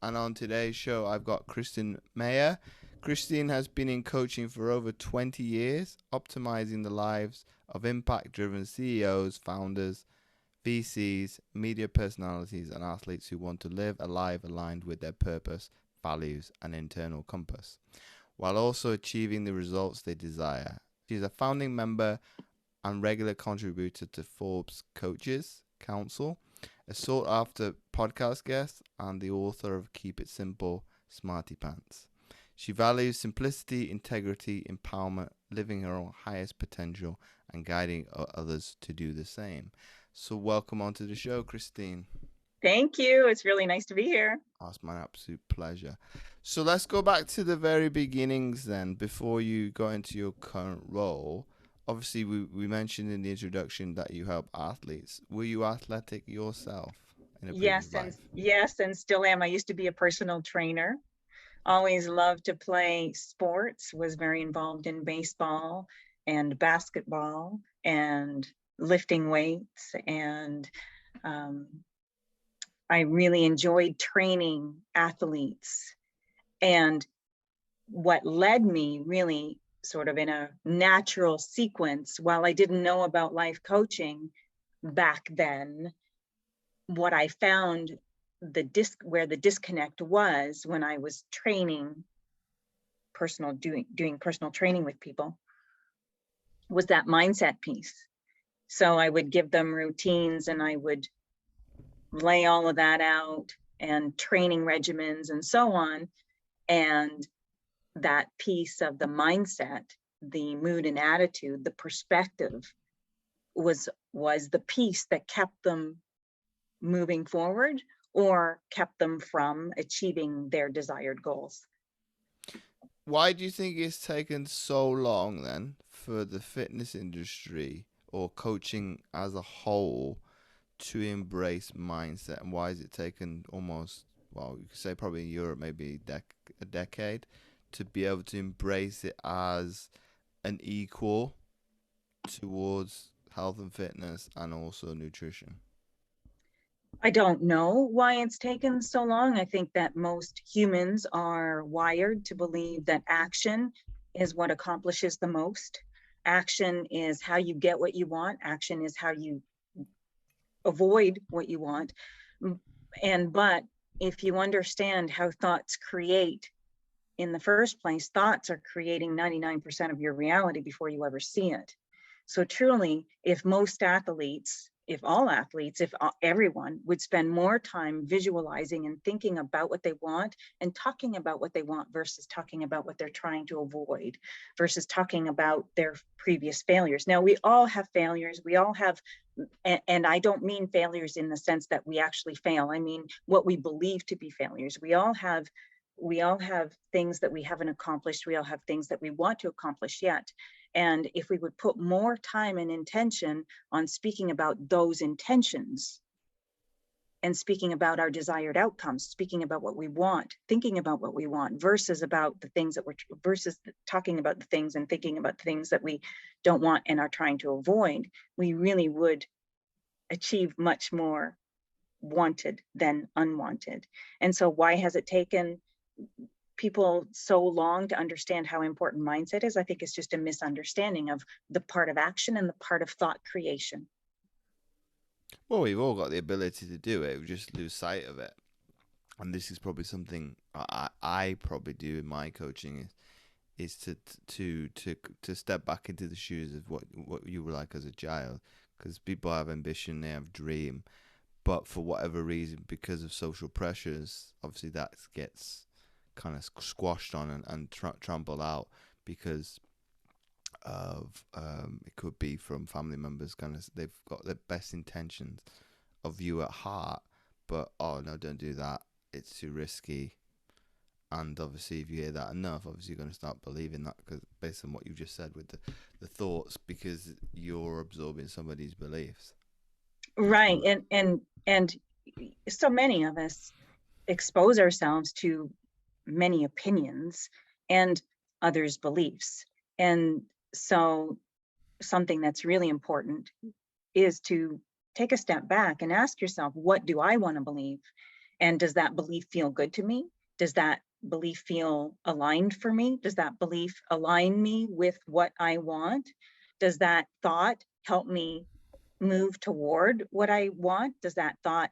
and on today's show, I've got Meyer. Christine has been in coaching for over 20 years, optimizing the lives of impact-driven CEOs, founders, VCs, media personalities, and athletes who want to live a life aligned with their purpose, values, and internal compass, while also achieving the results they desire. She's a founding member and regular contributor to Forbes Coaches Council, a sought-after podcast guest, and the author of Keep It Simple, Smartypants. She values simplicity, integrity, empowerment, living her own highest potential, and guiding others to do the same. So welcome onto the show, Christine. Thank you. It's really nice to be here. Oh, it's my absolute pleasure. So let's go back to the very beginnings then, before you got into your current role. Obviously, we mentioned in the introduction that you help athletes. Were you athletic yourself in a previous life? Yes, and still am. I used to be a personal trainer. Always loved to play sports, was very involved in baseball and basketball and lifting weights. And I really enjoyed training athletes. And what led me really sort of in a natural sequence, while I didn't know about life coaching back then, what I found where the disconnect was when I was training doing personal training with people was that mindset piece. So I would give them routines and I would lay all of that out and training regimens and so on. And that piece of the mindset, the mood and attitude, the perspective was the piece that kept them moving forward or kept them from achieving their desired goals. Why do you think it's taken so long then for the fitness industry or coaching as a whole to embrace mindset? And why has it taken almost, well, you could say probably in Europe, maybe a decade to be able to embrace it as an equal towards health and fitness and also nutrition? I don't know why it's taken so long. I think that most humans are wired to believe that action is what accomplishes the most. Action is how you get what you want. Action is how you avoid what you want. But if you understand how thoughts create in the first place, thoughts are creating 99% of your reality before you ever see it. So truly, if all athletes, if everyone would spend more time visualizing and thinking about what they want and talking about what they want versus talking about what they're trying to avoid, versus talking about their previous failures. Now, we all have failures. We all have, and I don't mean failures in the sense that we actually fail. I mean what we believe to be failures. We all have things that we haven't accomplished. We all have things that we want to accomplish yet. And if we would put more time and intention on speaking about those intentions and speaking about our desired outcomes, speaking about what we want, thinking about what we want, versus talking about the things and thinking about the things that we don't want and are trying to avoid, we really would achieve much more wanted than unwanted. And so why has it taken people so long to understand how important mindset is? I think it's just a misunderstanding of the part of action and the part of thought creation. Well, we've all got the ability to do it. We just lose sight of it. And this is probably something I probably do in my coaching is to step back into the shoes of what you were like as a child. Because people have ambition, they have dream. But for whatever reason, because of social pressures, obviously that gets kind of squashed on and trampled out because of it could be from family members, kind of they've got the best intentions of you at heart, but oh no, don't do that, it's too risky. And obviously if you hear that enough, obviously you're going to start believing that, because based on what you just said with the thoughts, because you're absorbing somebody's beliefs. Right. And so many of us expose ourselves to many opinions and others' beliefs. And so something that's really important is to take a step back and ask yourself, what do I want to believe? And does that belief feel good to me? Does that belief feel aligned for me? Does that belief align me with what I want? Does that thought help me move toward what I want? Does that thought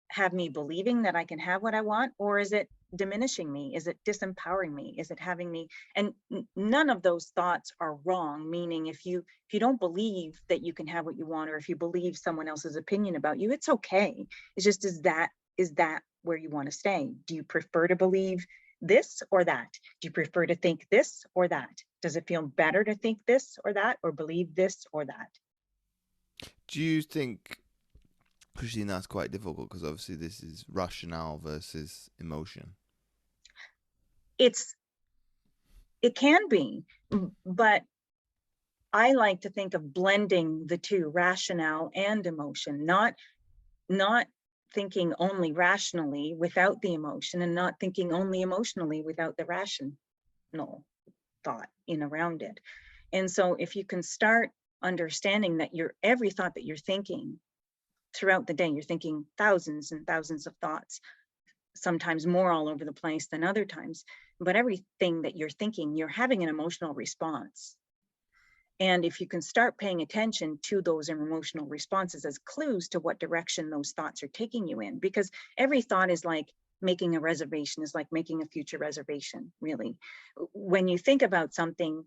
have me believing that I can have what I want? Or is it diminishing me? Is it disempowering me? Is it having me? And none of those thoughts are wrong, meaning if you don't believe that you can have what you want, or if you believe someone else's opinion about you, it's okay. It's just, is that where you want to stay? Do you prefer to believe this or that? Do you prefer to think this or that? Does it feel better to think this or that, or believe this or that? Do you think, Christine, that's quite difficult because obviously this is rationale versus emotion? It can be, but I like to think of blending the two, rationale and emotion, not thinking only rationally without the emotion, and not thinking only emotionally without the rational thought in around it. And so if you can start understanding that every thought that you're thinking throughout the day, you're thinking thousands and thousands of thoughts, sometimes more all over the place than other times, but everything that you're thinking, you're having an emotional response. And if you can start paying attention to those emotional responses as clues to what direction those thoughts are taking you in, because every thought is like making a reservation, is like making a future reservation, really. When you think about something,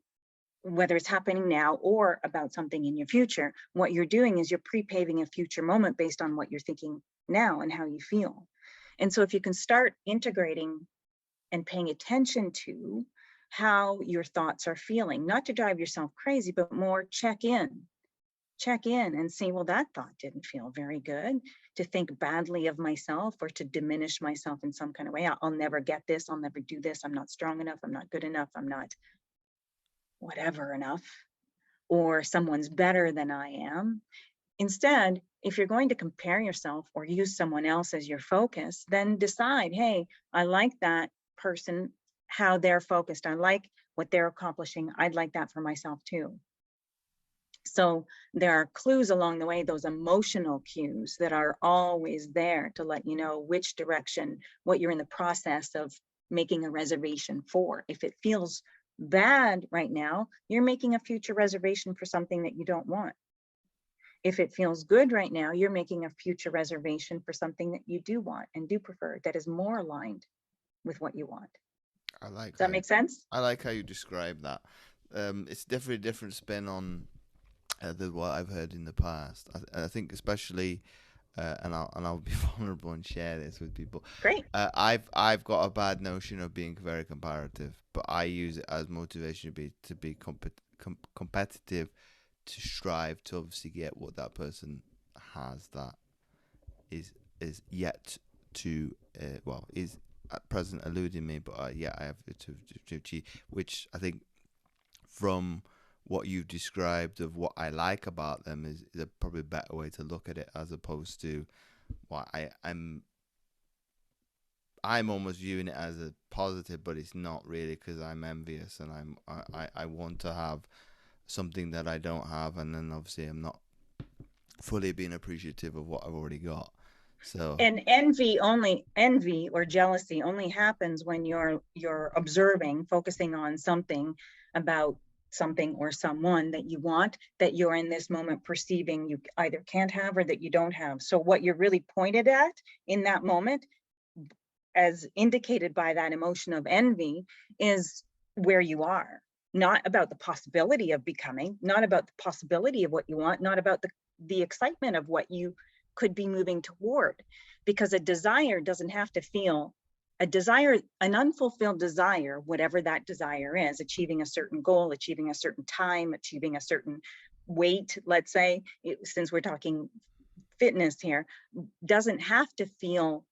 whether it's happening now or about something in your future, what you're doing is you're pre-paving a future moment based on what you're thinking now and how you feel. And so if you can start integrating and paying attention to how your thoughts are feeling, not to drive yourself crazy, but more check in and see, well, that thought didn't feel very good. To think badly of myself or to diminish myself in some kind of way. I'll never get this. I'll never do this. I'm not strong enough. I'm not good enough. I'm not whatever enough. Or someone's better than I am. Instead, if you're going to compare yourself or use someone else as your focus, then decide, hey, I like that person, how they're focused. I like what they're accomplishing. I'd like that for myself too. So there are clues along the way, those emotional cues that are always there to let you know which direction, what you're in the process of making a reservation for. If it feels bad right now, you're making a future reservation for something that you don't want. If it feels good right now, you're making a future reservation for something that you do want and do prefer, that is more aligned with what you want. I like Does that make sense? I like how you describe that. It's definitely a different spin on than what I've heard in the past. I think especially, and I'll be vulnerable and share this with people. Great. I've got a bad notion of being very comparative, but I use it as motivation to be competitive, to strive to obviously get what that person has that is yet to is at present eluding me, but I have to achieve, which I think from what you've described of what I like about them is a probably a better way to look at it, as opposed to what I'm almost viewing it as a positive, but it's not really, because I'm envious and I want to have something that I don't have, and then obviously I'm not fully being appreciative of what I've already got. So, and envy or jealousy only happens when you're observing, focusing on something about something or someone that you want, that you're in this moment perceiving you either can't have or that you don't have. So what you're really pointed at in that moment, as indicated by that emotion of envy, is where you are, not about the possibility of becoming, not about the possibility of what you want, not about the excitement of what you could be moving toward. Because a desire doesn't have to feel, an unfulfilled desire, whatever that desire is, achieving a certain goal, achieving a certain time, achieving a certain weight, let's say, since we're talking fitness here, doesn't have to feel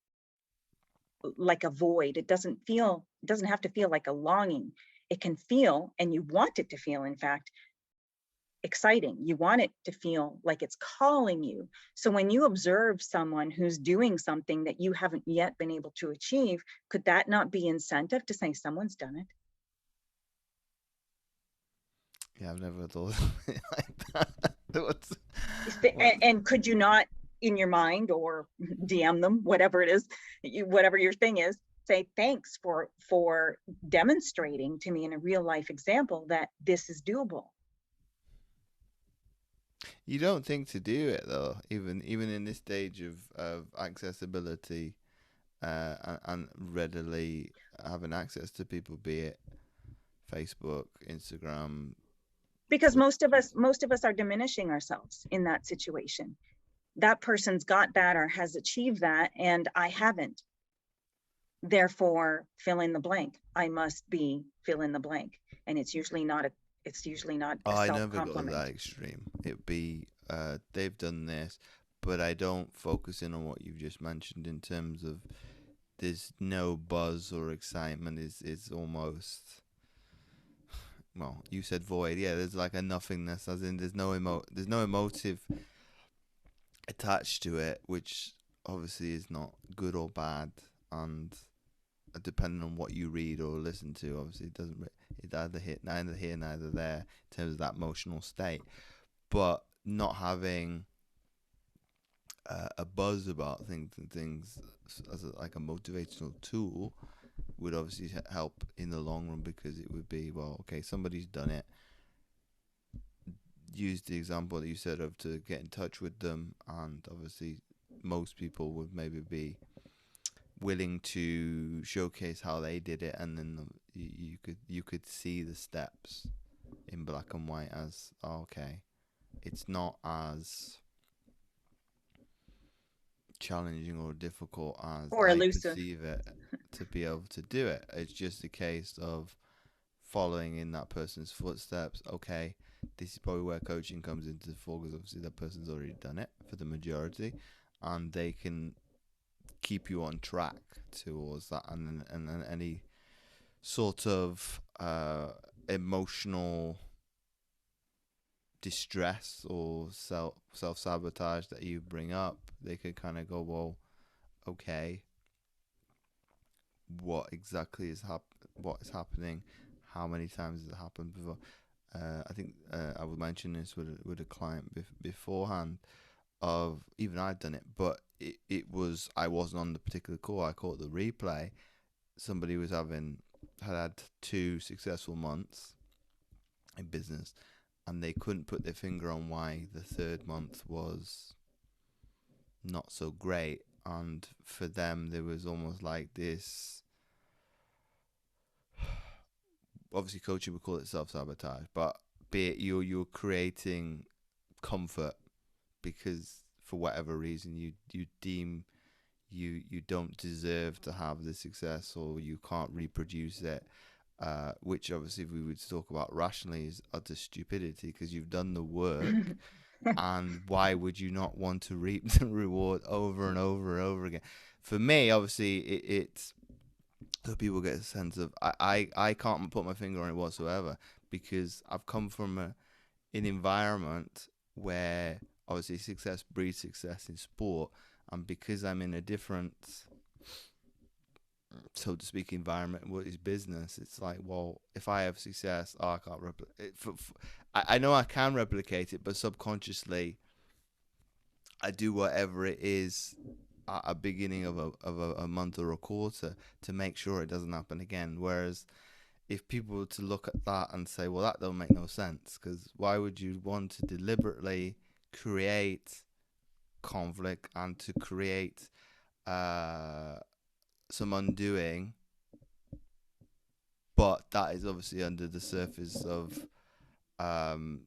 like a void. It doesn't have to feel like a longing. It can feel, and you want it to feel, in fact, exciting. You want it to feel like it's calling you. So when you observe someone who's doing something that you haven't yet been able to achieve, could that not be incentive to say someone's done it? yeah, I've never thought of it like that. And could you not, in your mind, or DM them, whatever it is, whatever your thing is, say thanks for demonstrating to me in a real life example that this is doable. You don't think to do it though, even in this stage of accessibility, and readily having access to people, be it Facebook, Instagram. Because most of us are diminishing ourselves in that situation. That person's got that or has achieved that, and I haven't. Therefore, fill in the blank. I must be fill in the blank, and it's usually not a Oh, I self never go to compliment. that extreme. It'd be they've done this, but I don't focus in on what you've just mentioned in terms of there's no buzz or excitement. Is almost, well, you said void. Yeah, there's like a nothingness, as in there's no emotive attached to it, which obviously is not good or bad, and depending on what you read or listen to, obviously it either hit neither here neither there in terms of that emotional state. But not having a buzz about things as like a motivational tool would obviously help in the long run, because it would be, well, okay, somebody's done it. Use the example that you said of to get in touch with them, and obviously most people would maybe be willing to showcase how they did it, and then you could see the steps in black and white as, oh, okay, it's not as challenging or difficult as Or I elusive. perceive it to be able to do it. It's just a case of following in that person's footsteps. Okay, this is probably where coaching comes into the fore, because obviously that person's already done it for the majority, and they can keep you on track towards that, and then any sort of emotional distress or self sabotage that you bring up, they could kind of go, well, okay, what exactly what is happening? How many times has it happened before? I think I would mention this with a client beforehand. Of even I'd done it, but it was, I wasn't on the particular call. I caught the replay. Somebody was had 2 successful months in business, and they couldn't put their finger on why the 3rd month was not so great. And for them, there was almost like this. Obviously, coaching would call it self-sabotage, but be it you're creating comfort because for whatever reason you deem you don't deserve to have the success, or you can't reproduce it, which obviously if we would talk about rationally is utter stupidity, because you've done the work. And why would you not want to reap the reward over and over and over again? For me, obviously, it's so people get a sense of I can't put my finger on it whatsoever, because I've come from an environment where obviously success breeds success in sport, and because I'm in a different, so to speak, environment, what is business, it's like, well, if I have success, I can't replicate it. I know I can replicate it, but subconsciously I do whatever it is at a beginning of a month or a quarter to make sure it doesn't happen again. Whereas if people were to look at that and say, well, that don't make no sense, because why would you want to deliberately create conflict and to create some undoing, but that is obviously under the surface of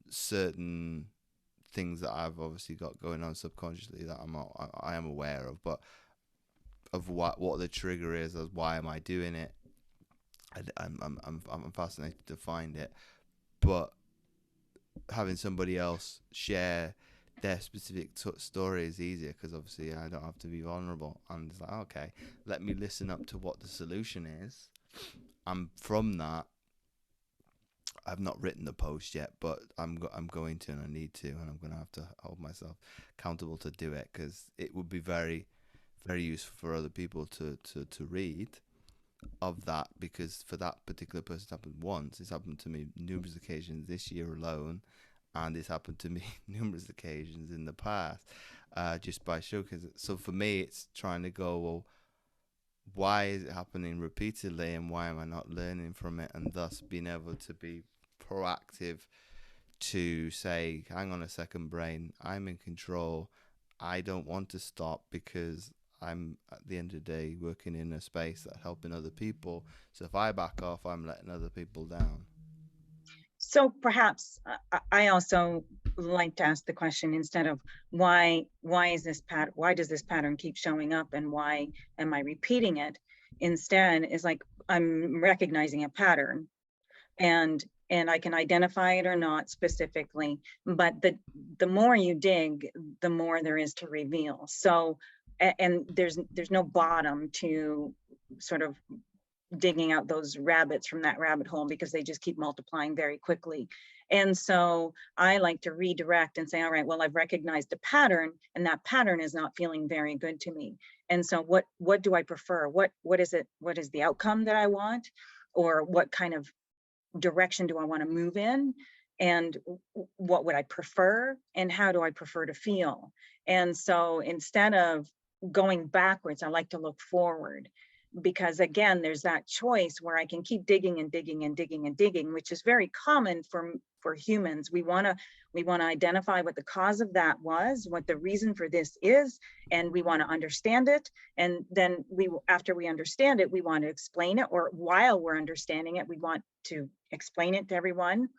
certain things that I've obviously got going on subconsciously that I am aware of, but of what the trigger is, as why am I doing it. I'm fascinated to find it, but having somebody else share their specific story is easier, because obviously I don't have to be vulnerable, and it's like, okay, let me listen up to what the solution is, and from that, I've not written the post yet, but I'm going to, and I need to, and I'm going to have to hold myself accountable to do it, because it would be very, very useful for other people to read of that, because for that particular person it's happened once. It's happened to me numerous occasions this year alone, and it's happened to me numerous occasions in the past. just by showcasing. So for me, it's trying to go, well, why is it happening repeatedly, and why am I not learning from it, and thus being able to be proactive to say, hang on a second, brain, I'm in control. I don't want to stop because I'm, at the end of the day, working in a space that's helping other people. So if I back off, I'm letting other people down. So perhaps I also like to ask the question, instead of why is this why does this pattern keep showing up, and why am I repeating it? Instead is like, I'm recognizing a pattern, and I can identify it or not specifically, but the more you dig, the more there is to reveal. So and there's no bottom to sort of digging out those rabbits from that rabbit hole, because they just keep multiplying very quickly. And so I like to redirect and say, all right, well, I've recognized a pattern, and that pattern is not feeling very good to me. And so what do I prefer? What is it? What is the outcome that I want? Or what kind of direction do I want to move in? And what would I prefer? And how do I prefer to feel? And so instead of going backwards, I like to look forward, because again, there's that choice where I can keep digging and digging and digging and digging, which is very common for humans. We want to identify what the cause of that was, what the reason for this is, and we want to understand it. And then after we understand it, we want to explain it, or while we're understanding it, we want to explain it to everyone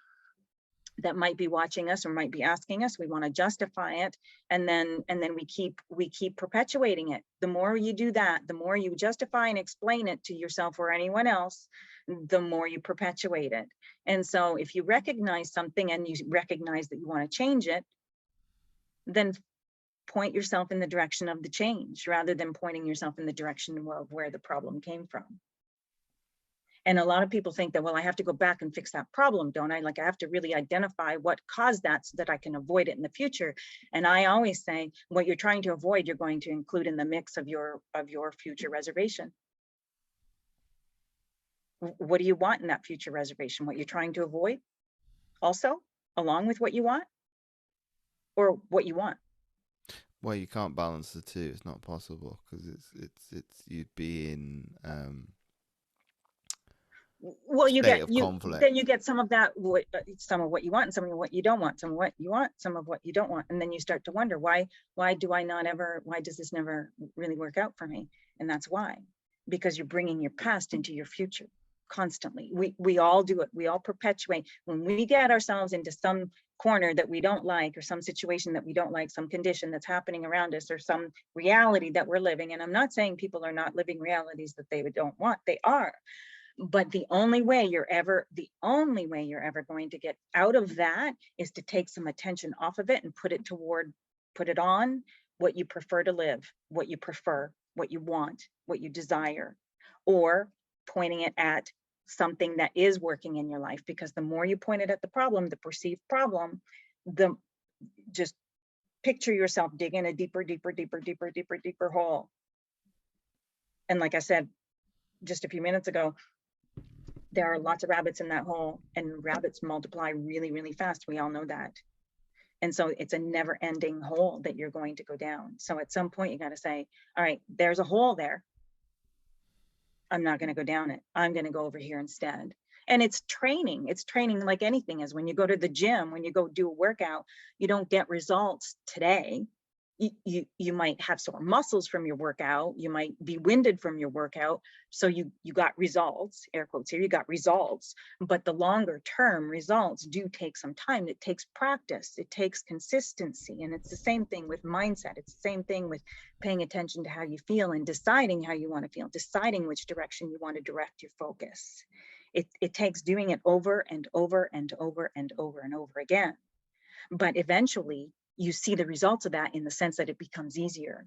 that might be watching us or might be asking us. We want to justify it, and then we keep perpetuating it. The more you do that, the more you justify and explain it to yourself or anyone else, the more you perpetuate it. And so if you recognize something and you recognize that you want to change it, then point yourself in the direction of the change, rather than pointing yourself in the direction of where the problem came from. And a lot of people think that, well, I have to go back and fix that problem, don't I? Like, I have to really identify what caused that so that I can avoid it in the future. And I always say, what you're trying to avoid, you're going to include in the mix of your future reservation. What do you want in that future reservation? What you're trying to avoid also, along with what you want, or what you want? Well, you can't balance the two. It's not possible, because it's you'd be in well, you state get of conflict. then you get some of that, some of what you want, and some of what you don't want, some of what you want, some of what you don't want, and then you start to wonder, why does this never really work out for me? And that's why, because you're bringing your past into your future constantly. We all do it. We all perpetuate. When we get ourselves into some corner that we don't like, or some situation that we don't like, some condition that's happening around us, or some reality that we're living. And I'm not saying people are not living realities that they don't want. They are. But the only way you're ever going to get out of that is to take some attention off of it and put it on what you prefer to live, what you prefer, what you want, what you desire, or pointing it at something that is working in your life. Because the more you point it at the problem, the perceived problem, just picture yourself digging a deeper hole. And like I said just a few minutes ago, there are lots of rabbits in that hole, and rabbits multiply really, really fast. We all know that. And so it's a never ending hole that you're going to go down. So at some point you got to say, all right, there's a hole there. I'm not going to go down it. I'm going to go over here instead. And it's training like anything is. When you go to the gym, when you go do a workout, you don't get results today. You might have sore muscles from your workout. You might be winded from your workout. So you got results, air quotes here, you got results. But the longer term results do take some time. It takes practice. It takes consistency. And it's the same thing with mindset. It's the same thing with paying attention to how you feel and deciding how you want to feel, deciding which direction you want to direct your focus. It takes doing it over and over and over and over and over again. But eventually, you see the results of that in the sense that it becomes easier.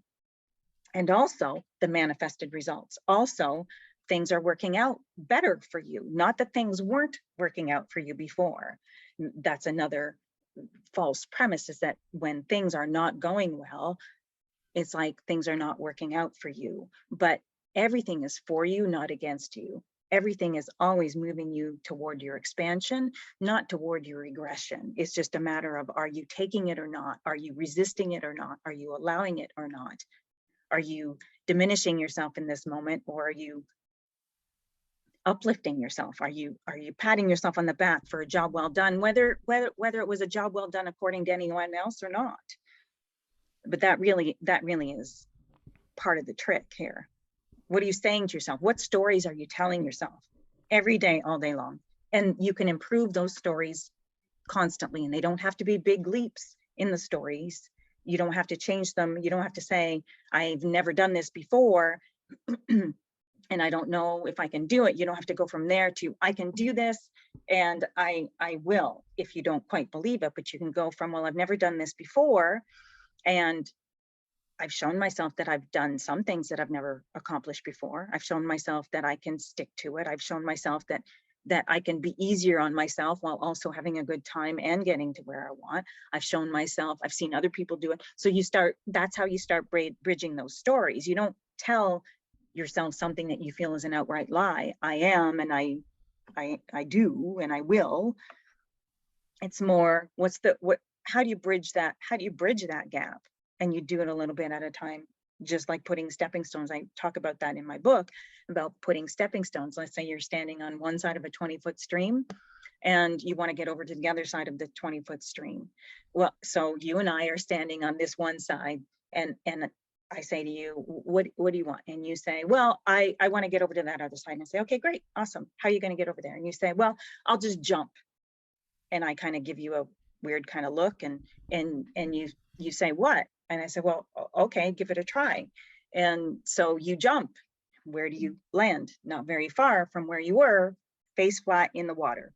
And also the manifested results. Also, things are working out better for you. Not that things weren't working out for you before. That's another false premise, is that when things are not going well, it's like things are not working out for you. But everything is for you, not against you. Everything is always moving you toward your expansion, not toward your regression. It's just a matter of, are you taking it or not? Are you resisting it or not? Are you allowing it or not? Are you diminishing yourself in this moment, or are you uplifting yourself? Are you patting yourself on the back for a job well done, whether it was a job well done according to anyone else or not? But that really is part of the trick here. What are you saying to yourself? What stories are you telling yourself every day, all day long? And you can improve those stories constantly, and they don't have to be big leaps in the stories. You don't have to change them. You don't have to say, I've never done this before and I don't know if I can do it. You don't have to go from there to, I can do this and I will, if you don't quite believe it. But you can go from, well, I've never done this before, and I've shown myself that I've done some things that I've never accomplished before. I've shown myself that I can stick to it. I've shown myself that I can be easier on myself while also having a good time and getting to where I want. I've shown myself, I've seen other people do it. So that's how you start bridging those stories. You don't tell yourself something that you feel is an outright lie. I am, and I do, and I will. It's more, how do you bridge that? How do you bridge that gap? And you do it a little bit at a time, just like putting stepping stones. I talk about that in my book, about putting stepping stones. Let's say you're standing on one side of a 20-foot stream and you want to get over to the other side of the 20-foot stream. Well, so you and I are standing on this one side, and I say to you, what do you want? And you say, well, I want to get over to that other side. And I say, okay, great, awesome. How are you going to get over there? And you say, well, I'll just jump. And I kind of give you a weird kind of look, and you say, what? And I said, well, okay, give it a try. And so you jump. Where do you land? Not very far from where you were, face flat in the water.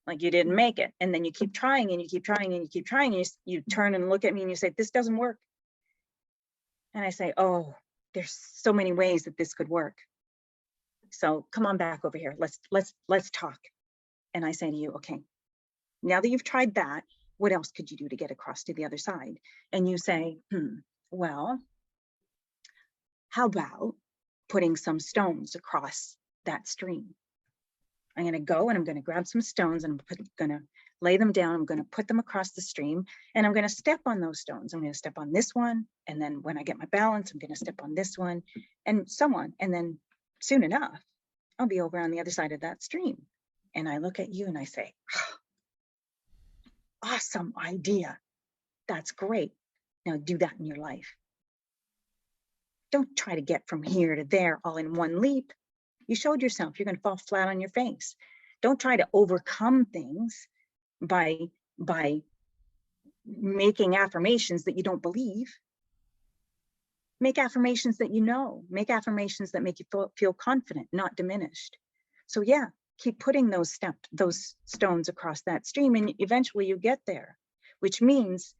Like you didn't make it. And then you keep trying, and you keep trying, and you keep trying. And you turn and look at me and you say, this doesn't work. And I say, oh, there's so many ways that this could work. So come on back over here. Let's talk. And I say to you, okay, now that you've tried that, what else could you do to get across to the other side? And you say, well, how about putting some stones across that stream? I'm going to go and I'm going to grab some stones and I'm going to lay them down. I'm going to put them across the stream, and I'm going to step on those stones. I'm going to step on this one. And then when I get my balance, I'm going to step on this one, and so on. And then soon enough, I'll be over on the other side of that stream. And I look at you and I say, awesome idea. That's great. Now do that in your life. Don't try to get from here to there all in one leap. You showed yourself you're going to fall flat on your face. Don't try to overcome things by making affirmations that you don't believe. Make affirmations that you know. Make affirmations that make you feel confident, not diminished. So yeah, keep putting those stones across that stream, and eventually you get there, which means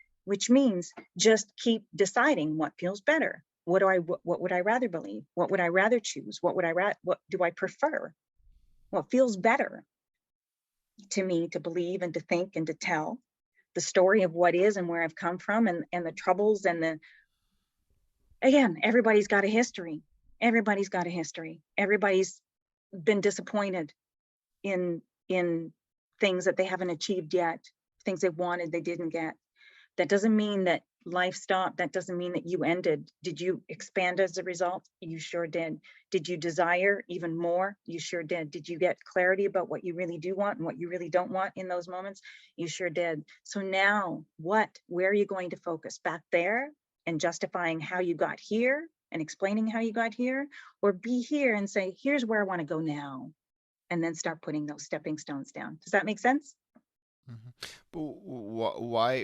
just keep deciding what feels better. What would I rather believe? What would I rather choose? What do I prefer? What feels better to me to believe and to think and to tell the story of what is and where I've come from, and the troubles and again, everybody's got a history. Everybody's got a history. Everybody's been disappointed in things that they haven't achieved yet, things they wanted, they didn't get. That doesn't mean that life stopped. That doesn't mean that you ended. Did you expand as a result? You sure did. Did you desire even more? You sure did. Did you get clarity about what you really do want and what you really don't want in those moments? You sure did. So now where are you going to focus? Back there and justifying how you got here and explaining how you got here, or be here and say, here's where I want to go now, and then start putting those stepping stones down. Does that make sense? Mm-hmm. But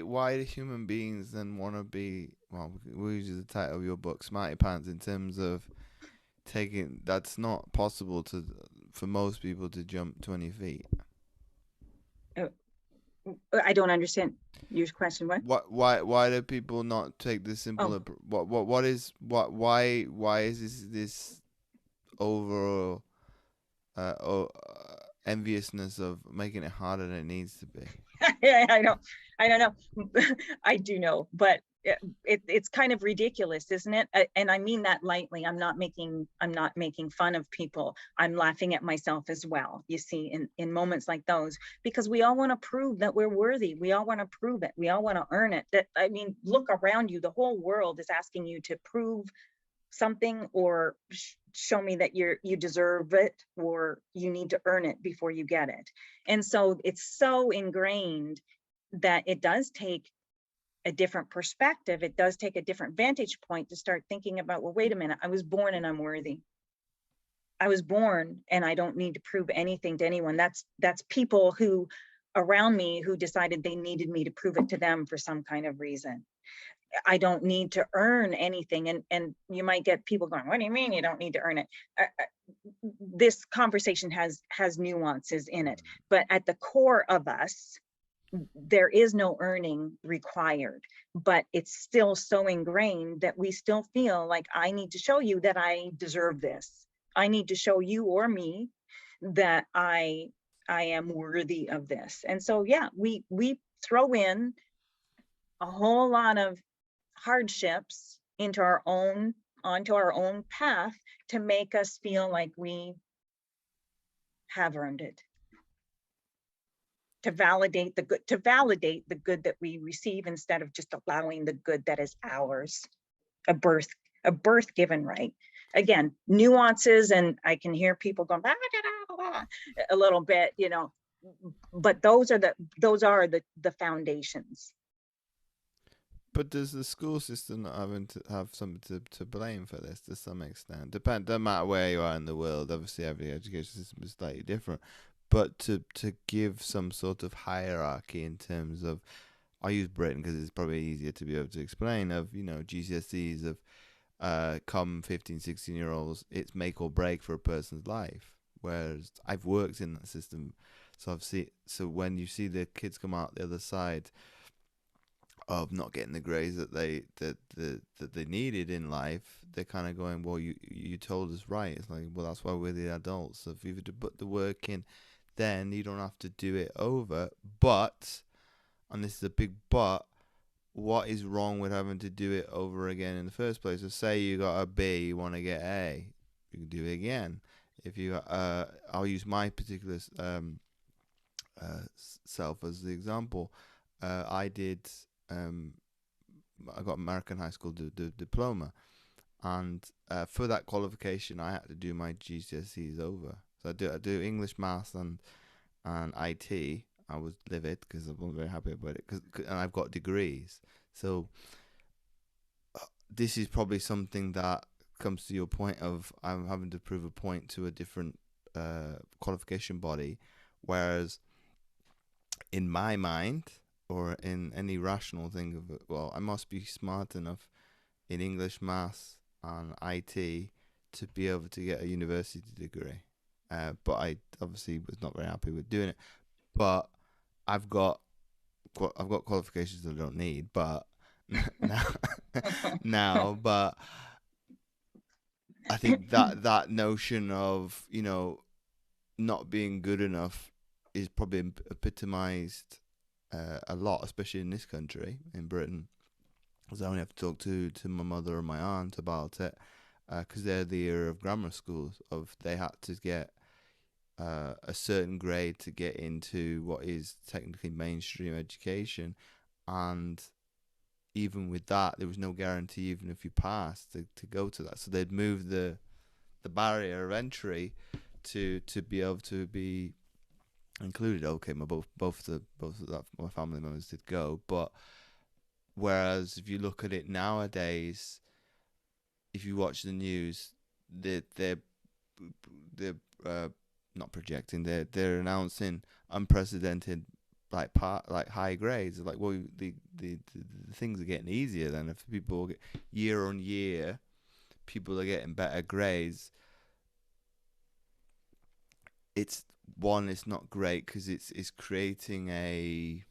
why do human beings then want to be, well, we'll use the title of your book, Smartypants, in terms of that's not possible for most people to jump 20 feet. I don't understand your question. Why do people not take the simple? Why is this overall enviousness of making it harder than it needs to be? I don't. I don't know. I do know, but it's kind of ridiculous, isn't it? And I mean that lightly. I'm not making fun of people. I'm laughing at myself as well, you see, in moments like those, because we all want to prove that we're worthy. We all want to prove it. We all want to earn it. That, I mean, look around you. The whole world is asking you to prove something, or show me that you deserve it, or you need to earn it before you get it. And so it's so ingrained that it does take a different perspective. It does take a different vantage point to start thinking about, well, wait a minute, I was born and I'm worthy. I was born and I don't need to prove anything to anyone. That's people who around me who decided they needed me to prove it to them for some kind of reason. I don't need to earn anything. And you might get people going, what do you mean you don't need to earn it? This conversation has nuances in it, but at the core of us, there is no earning required, but it's still so ingrained that we still feel like, I need to show you that I deserve this. I need to show you or me that I am worthy of this. And so, yeah, we throw in a whole lot of hardships onto our own path to make us feel like we have earned it, to validate the good that we receive, instead of just allowing the good that is ours, a birth given right. Again, nuances, and I can hear people going a little bit, but those are the foundations. But does the school system not having to have something to blame for this to some extent? Doesn't matter where you are in the world. Obviously, every education system is slightly different. But to give some sort of hierarchy in terms of, I use Britain because it's probably easier to be able to explain, of, GCSEs, of come 15, 16-year-olds, it's make or break for a person's life. Whereas I've worked in that system, so so when you see the kids come out the other side of not getting the grades that they needed in life, they're kind of going, well, you told us right. It's like, well, that's why we're the adults. So if you were to put the work in, then you don't have to do it over. But, and this is a big but, what is wrong with having to do it over again in the first place? So say you got a B, you want to get A, you can do it again. If you, I'll use my particular self as the example. I got American high school diploma, and for that qualification, I had to do my GCSEs over. So I do English, maths, and IT. I was livid because I wasn't very happy about it, and I've got degrees. So this is probably something that comes to your point of, I'm having to prove a point to a different qualification body, whereas in my mind, or in any rational thing of it, well, I must be smart enough in English, maths, and IT to be able to get a university degree. But I obviously was not very happy with doing it. But I've got qualifications that I don't need, but now, but I think that notion of, not being good enough is probably epitomized a lot, especially in this country, in Britain, because I only have to talk to my mother and my aunt about it, because they're the era of grammar schools, of they had to get a certain grade to get into what is technically mainstream education, and even with that, there was no guarantee, even if you passed, to go to that. So they'd move the barrier of entry to be able to be included. Okay, both of my family members did go, but whereas if you look at it nowadays, if you watch the news, they're not projecting. They're announcing unprecedented like high grades. Like, well, the things are getting easier then. If people get, year on year, people are getting better grades. It's not great because it's creating a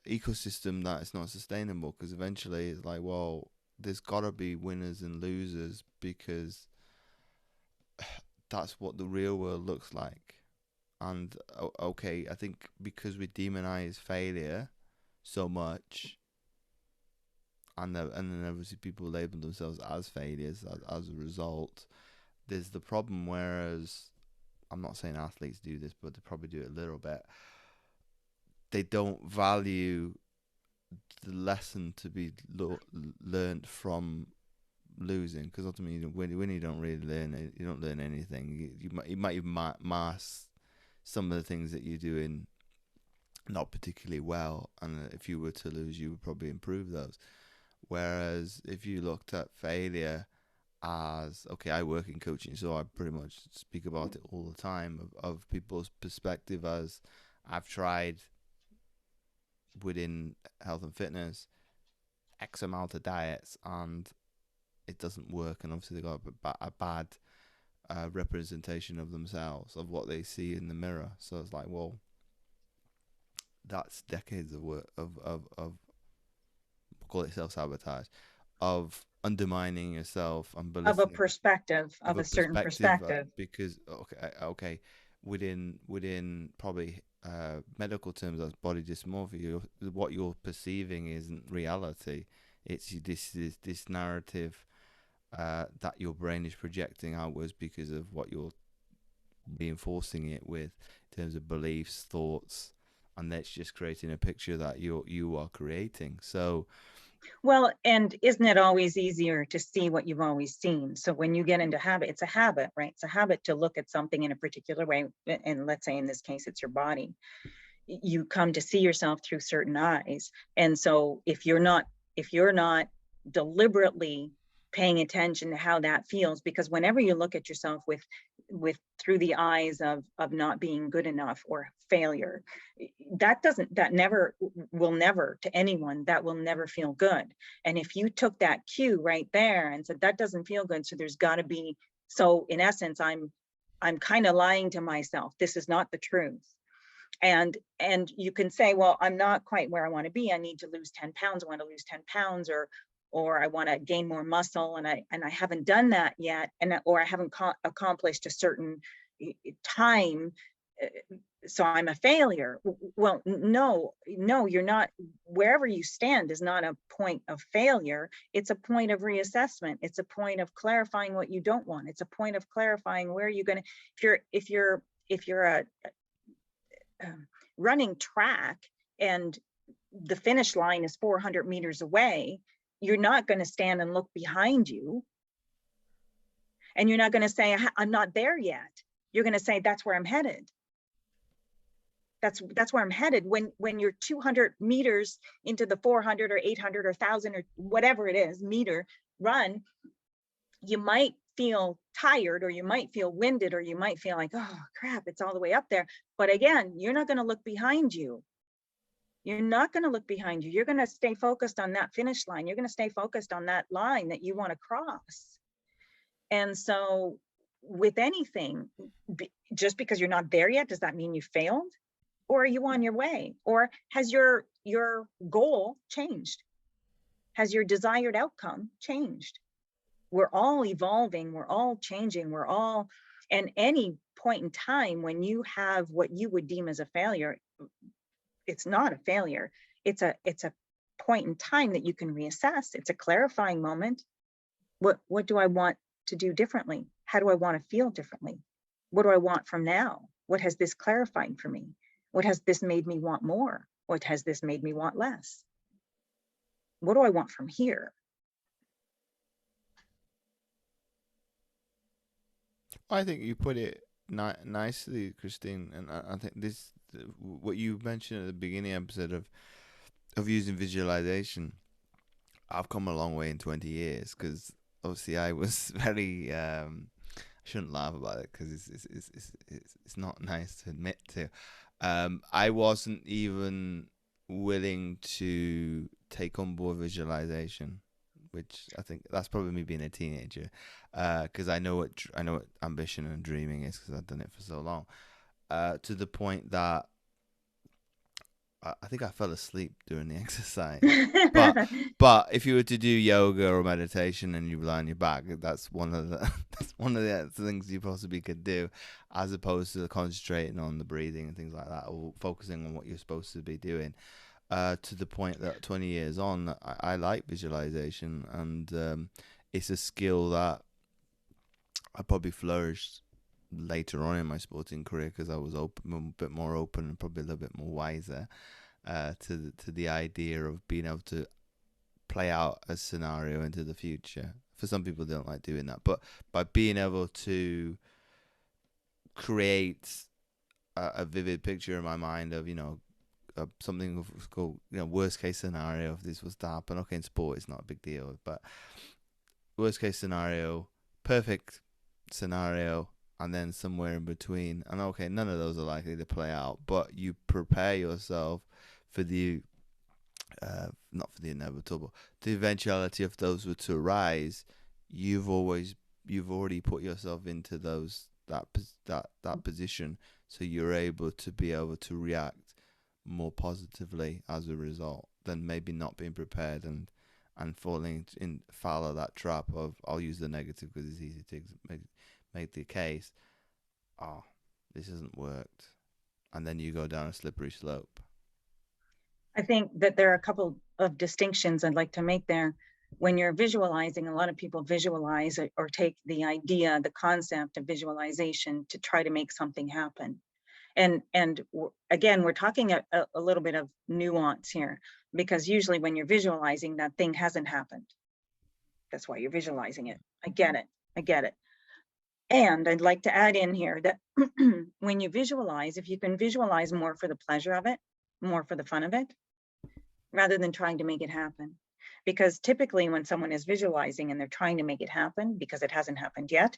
ecosystem that is not sustainable, because eventually it's like, well, there's gotta be winners and losers, because that's what the real world looks like. And okay, I think because we demonize failure so much, and then obviously people label themselves as failures as a result, there's the problem. Whereas I'm not saying athletes do this, but they probably do it a little bit. They don't value the lesson to be learned from losing, because ultimately when you don't really learn it, you don't learn anything. You might even mask some of the things that you're doing not particularly well, and if you were to lose, you would probably improve those. Whereas if you looked at failure as, okay, I work in coaching, so I pretty much speak about it all the time, of people's perspective as, I've tried within health and fitness X amount of diets and it doesn't work, and obviously they got a bad representation of themselves, of what they see in the mirror. So it's like, well, that's decades of work of call it self-sabotage, of undermining yourself and Of a belittling perspective, of of a a certain perspective. because okay, within probably medical terms as body dysmorphia, what you're perceiving isn't reality. It's this narrative that your brain is projecting outwards because of what you're reinforcing it with in terms of beliefs, thoughts, and that's just creating a picture that you are creating. So Well, and isn't it always easier to see what you've always seen? So when you get into habit, it's a habit, right? It's a habit to look at something in a particular way. And let's say in this case, it's your body. You come to see yourself through certain eyes. And so if you're not deliberately paying attention to how that feels, because whenever you look at yourself with through the eyes of not being good enough or failure, that never will never to anyone, that will never feel good. And if you took that cue right there and said that doesn't feel good, so there's got to be, so in essence I'm kind of lying to myself, this is not the truth. And you can say, well, I'm not quite where I want to be, I need to lose 10 pounds, I want to lose 10 pounds, or I want to gain more muscle, and I haven't done that yet, or I haven't accomplished a certain time, so I'm a failure. Well, no, you're not. Wherever you stand is not a point of failure. It's a point of reassessment. It's a point of clarifying what you don't want. It's a point of clarifying where you're going to, if you're a running track and the finish line is 400 meters away, you're not going to stand and look behind you. And you're not going to say, I'm not there yet. You're going to say, that's where I'm headed. That's where I'm headed. When you're 200 meters into the 400 or 800 or 1,000 or whatever it is meter run, you might feel tired, or you might feel winded, or you might feel like, oh crap, it's all the way up there. But again, you're not going to look behind you. You're not going to look behind you. You're going to stay focused on that finish line. You're going to stay focused on that line that you want to cross. And so with anything, just because you're not there yet, does that mean you failed? Or are you on your way? Or has your goal changed? Has your desired outcome changed? We're all evolving, we're all changing, we're all, and any point in time when you have what you would deem as a failure, it's not a failure. It's a point in time that you can reassess. It's a clarifying moment. What do I want to do differently? How do I want to feel differently? What do I want from now? What has this clarified for me? What has this made me want more? What has this made me want less? What do I want from here? I think you put it nicely, Christine, and I think this, what you mentioned at the beginning episode of using visualization. I've come a long way in 20 years, because obviously I was very. I shouldn't laugh about it, because it's not nice to admit to. I wasn't even willing to take on board visualization, which I think that's probably me being a teenager, because I know what ambition and dreaming is, because I've done it for so long, to the point that I think I fell asleep during the exercise. But if you were to do yoga or meditation and you lie on your back, that's one of the that's one of the things you possibly could do, as opposed to concentrating on the breathing and things like that, or focusing on what you're supposed to be doing. To the point that 20 years on, I like visualization, and it's a skill that I probably flourished later on in my sporting career because I was open, a bit more open, and probably a little bit more wiser to the idea of being able to play out a scenario into the future. For some people, they don't like doing that, but by being able to create a vivid picture in my mind of, something called, worst case scenario, if this was to happen. Okay, in sport, it's not a big deal, but worst case scenario, perfect scenario, and then somewhere in between. And okay, none of those are likely to play out, but you prepare yourself for the not for the inevitable, the eventuality of those were to arise. You've already put yourself into that position, so you're able to react more positively as a result than maybe not being prepared and falling in foul of that trap of, I'll use the negative because it's easy to make the case, oh, this hasn't worked, and then you go down a slippery slope. I think that there are a couple of distinctions I'd like to make there. When you're visualizing, a lot of people visualize or take the idea, the concept of visualization to try to make something happen. And again, we're talking a little bit of nuance here, because usually when you're visualizing, that thing hasn't happened. That's why you're visualizing it. I get it. And I'd like to add in here that when you visualize, if you can visualize more for the pleasure of it, more for the fun of it, rather than trying to make it happen. Because typically when someone is visualizing and they're trying to make it happen because it hasn't happened yet,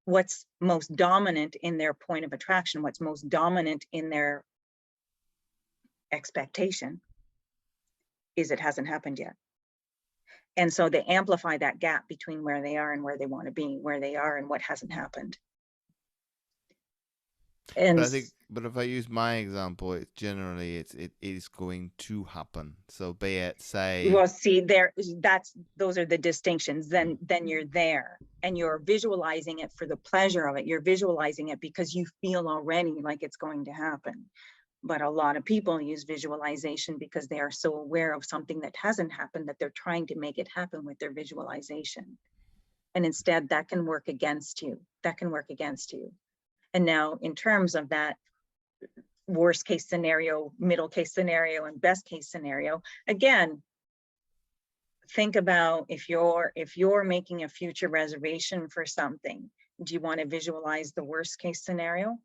what's most dominant in their point of attraction, what's most dominant in their expectation is it hasn't happened yet. And so they amplify that gap between where they are and where they want to be, where they are and what hasn't happened. And but if I use my example, it's generally it is going to happen. So be it, say, well, see, those are the distinctions. Then you're there and you're visualizing it for the pleasure of it. You're visualizing it because you feel already like it's going to happen. But a lot of people use visualization because they are so aware of something that hasn't happened that they're trying to make it happen with their visualization. And instead that can work against you. And now in terms of that worst case scenario, middle case scenario, and best case scenario, again, think about if you're making a future reservation for something, do you want to visualize the worst case scenario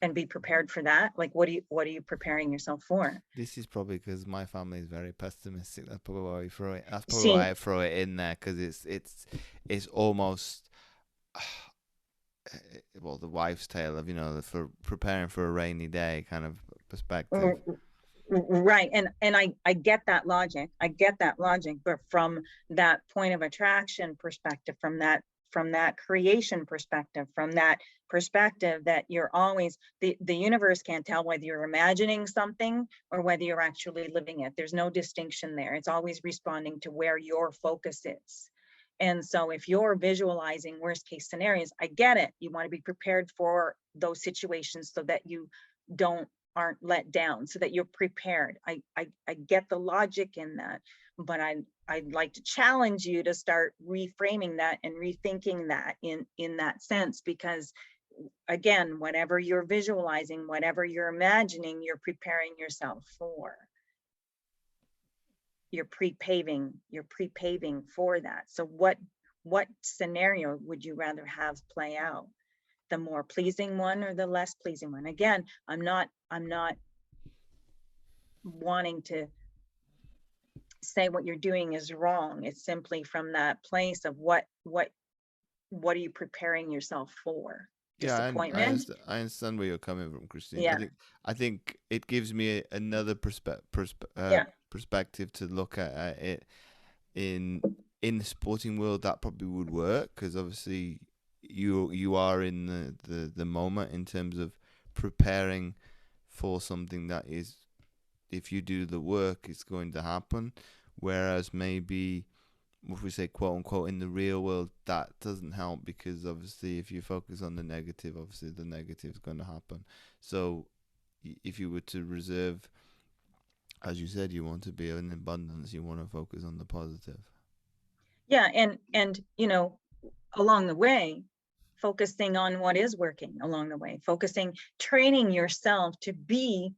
and be prepared for that? Like, what are you preparing yourself for? This is probably because my family is very pessimistic. That's probably why we throw it. That's probably why I throw it in there, because it's almost well, the wife's tale of, for preparing for a rainy day kind of perspective. Right. And I get that logic. But from that point of attraction perspective, from that creation perspective, from that perspective that you're always, the universe can't tell whether you're imagining something or whether you're actually living it. There's no distinction there. It's always responding to where your focus is. And so if you're visualizing worst case scenarios, I get it. You want to be prepared for those situations so that you aren't let down, so that you're prepared. I get the logic in that, but I'd like to challenge you to start reframing that and rethinking that in that sense, because again, whatever you're visualizing, whatever you're imagining, you're preparing yourself for. You're pre-paving for that. So what scenario would you rather have play out? The more pleasing one or the less pleasing one? Again, I'm not wanting to say what you're doing is wrong. It's simply from that place of what are you preparing yourself for? Disappointment? Yeah, I understand where you're coming from, Christine. Yeah. I think it gives me another perspective to look at it in the sporting world. That probably would work, because obviously you are in the moment in terms of preparing for something that is, if you do the work, it's going to happen. Whereas maybe, if we say quote unquote, in the real world, that doesn't help, because obviously if you focus on the negative, obviously the negative is going to happen. So if you were to reserve, as you said, you want to be in abundance, you want to focus on the positive. Yeah, and you know, along the way, focusing on what is working along the way, focusing, training yourself to be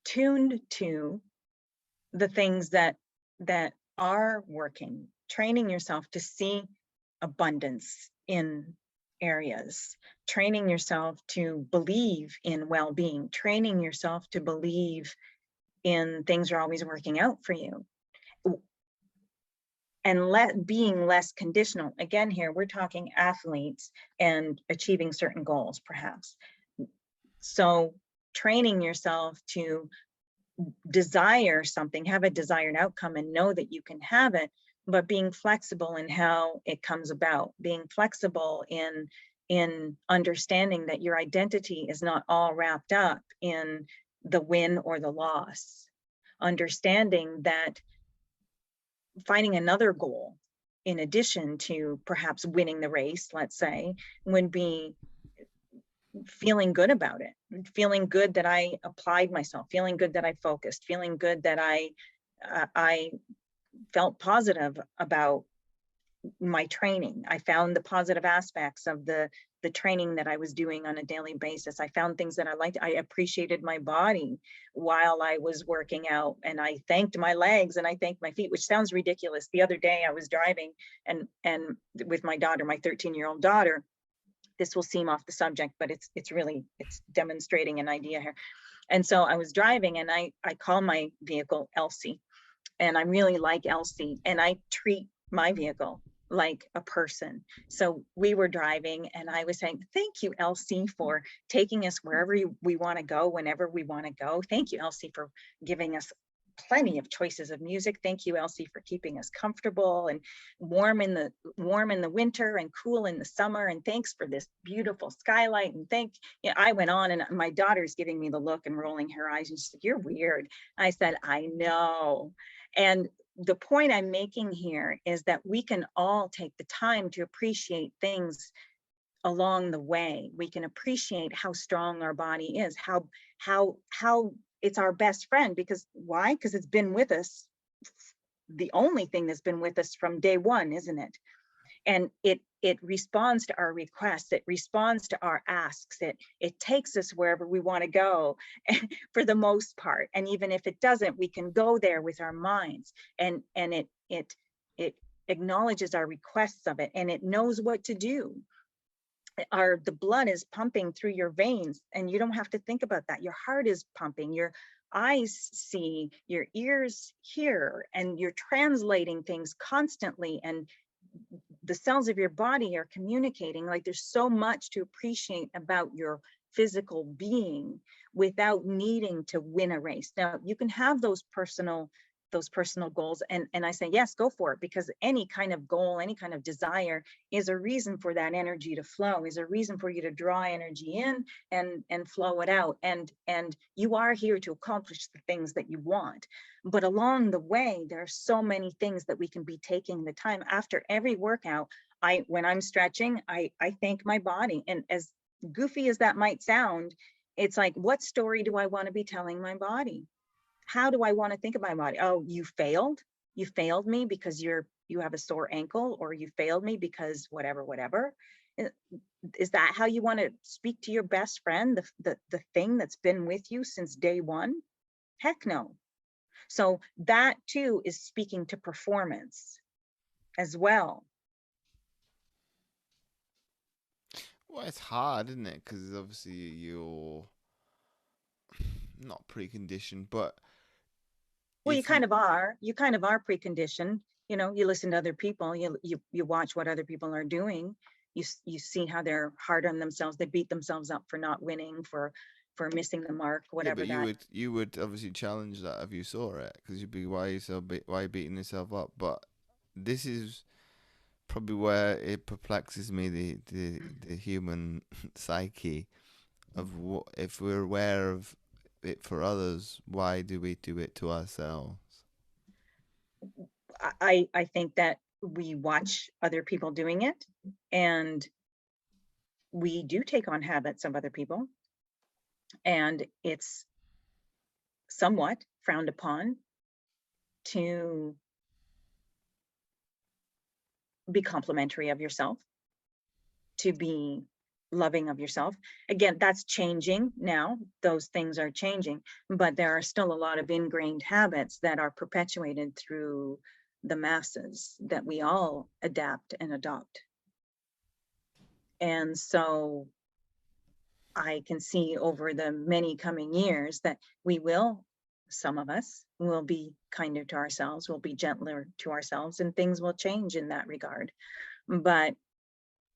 tuned to the things that are working, training yourself to see abundance in areas, training yourself to believe in well-being, training yourself to believe in things are always working out for you, and being less conditional. Again, here we're talking athletes and achieving certain goals, perhaps. So training yourself to desire something, have a desired outcome, and know that you can have it, but being flexible in how it comes about, being flexible in understanding that your identity is not all wrapped up in the win or the loss, understanding that finding another goal in addition to perhaps winning the race, let's say, would be feeling good about it, feeling good that I applied myself, feeling good that I focused, feeling good that I felt positive about my training. I found the positive aspects of the training that I was doing on a daily basis. I found things that I liked. I appreciated my body while I was working out, and I thanked my legs and I thanked my feet, which sounds ridiculous. The other day I was driving and with my daughter, my 13-year-old daughter. This will seem off the subject, but it's demonstrating an idea here. And so I was driving and I call my vehicle Elsie, and I really like Elsie, and I treat my vehicle like a person. So we were driving and I was saying, thank you, Elsie, for taking us wherever we want to go, whenever we want to go. Thank you, Elsie, for giving us plenty of choices of music. Thank you, Elsie, for keeping us comfortable and warm in the winter and cool in the summer. And thanks for this beautiful skylight. And I went on, and my daughter's giving me the look and rolling her eyes. And she said, you're weird. I said, I know. And the point I'm making here is that we can all take the time to appreciate things along the way. We can appreciate how strong our body is, how it's our best friend. Because why? Because it's been with us, the only thing that's been with us from day one, isn't it? And it responds to our requests, it responds to our asks, it takes us wherever we want to go for the most part. And even if it doesn't, we can go there with our minds, and it acknowledges our requests of it, and it knows what to do. The blood is pumping through your veins, and you don't have to think about that. Your heart is pumping, your eyes see, your ears hear, and you're translating things constantly, and the cells of your body are communicating. Like, there's so much to appreciate about your physical being without needing to win a race. Now, you can have those personal goals, and I say, yes, go for it, because any kind of goal, any kind of desire is a reason for that energy to flow, is a reason for you to draw energy in and flow it out. And you are here to accomplish the things that you want. But along the way, there are so many things that we can be taking the time. After every workout, when I'm stretching, I thank my body. And as goofy as that might sound, it's like, what story do I want to be telling my body? How do I want to think of my body? Oh, you failed me because you have a sore ankle, or you failed me because whatever. Is that how you want to speak to your best friend, the thing that's been with you since day one? Heck no. So that too is speaking to performance as well. Well, it's hard, isn't it? Because obviously you're not preconditioned, but Well, if you, you kind of are preconditioned. You know, you listen to other people, you watch what other people are doing. You see how they're hard on themselves. They beat themselves up for not winning, for missing the mark, yeah, whatever but that. you would obviously challenge that if you saw it, because you'd be, why are you beating yourself up? But this is probably where it perplexes me, the human psyche of what, if we're aware of it for others, why do we do it to ourselves? I think that we watch other people doing it, and we do take on habits of other people, and it's somewhat frowned upon to be complimentary of yourself, to be loving of yourself. Again, that's changing now. Those things are changing, but there are still a lot of ingrained habits that are perpetuated through the masses that we all adapt and adopt. And so I can see over the many coming years that some of us will be kinder to ourselves, will be gentler to ourselves, and things will change in that regard. But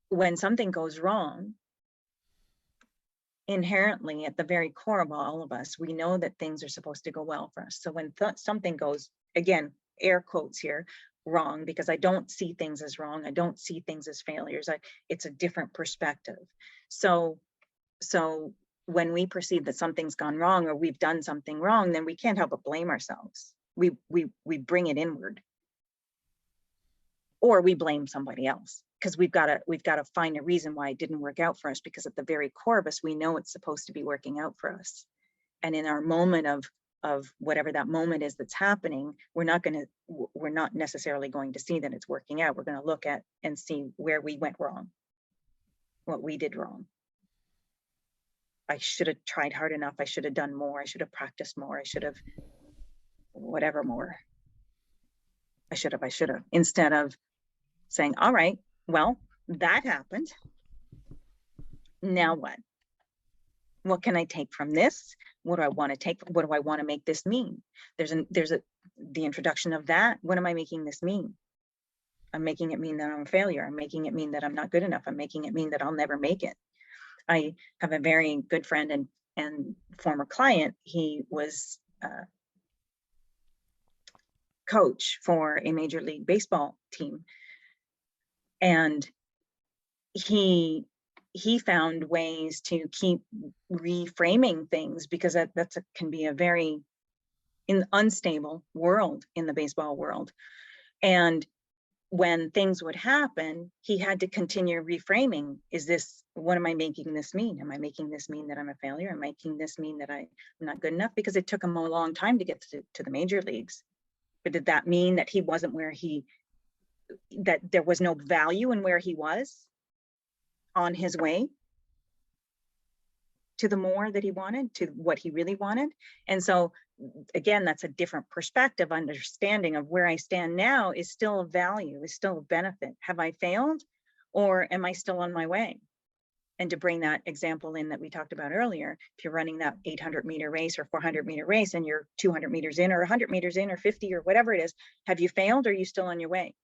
when something goes wrong, inherently at the very core of all of us, we know that things are supposed to go well for us. So when something goes, again, air quotes here, wrong, because I don't see things as wrong, I don't see things as failures, it's a different perspective. So when we perceive that something's gone wrong or we've done something wrong, then we can't help but blame ourselves. We bring it inward, or we blame somebody else, because we've got to find a reason why it didn't work out for us, because at the very core of us, we know it's supposed to be working out for us. And in our moment of whatever that moment is that's happening, we're not necessarily going to see that it's working out. We're going to look at and see where we went wrong, what we did wrong. I should have tried hard enough. I should have done more. I should have practiced more. I should have whatever more. I should have, instead of saying, all right, well, that happened. Now what? What can I take from this? What do I want to take? What do I want to make this mean? There's the introduction of that. What am I making this mean? I'm making it mean that I'm a failure. I'm making it mean that I'm not good enough. I'm making it mean that I'll never make it. I have a very good friend and former client. He was coach for a Major League Baseball team. And he found ways to keep reframing things, because can be a very unstable world in the baseball world. And when things would happen, he had to continue reframing. What am I making this mean? Am I making this mean that I'm a failure? Am I making this mean that I'm not good enough? Because it took him a long time to get to the major leagues. But did that mean that he wasn't that there was no value in where he was on his way to the more that he wanted, to what he really wanted? And so again, that's a different perspective. Understanding of where I stand now is still of value, is still a benefit. Have I failed, or am I still on my way? And to bring that example in that we talked about earlier, if you're running that 800-meter race or 400-meter race and you're 200 meters in or 100 meters in or 50 or whatever it is, have you failed, or are you still on your way?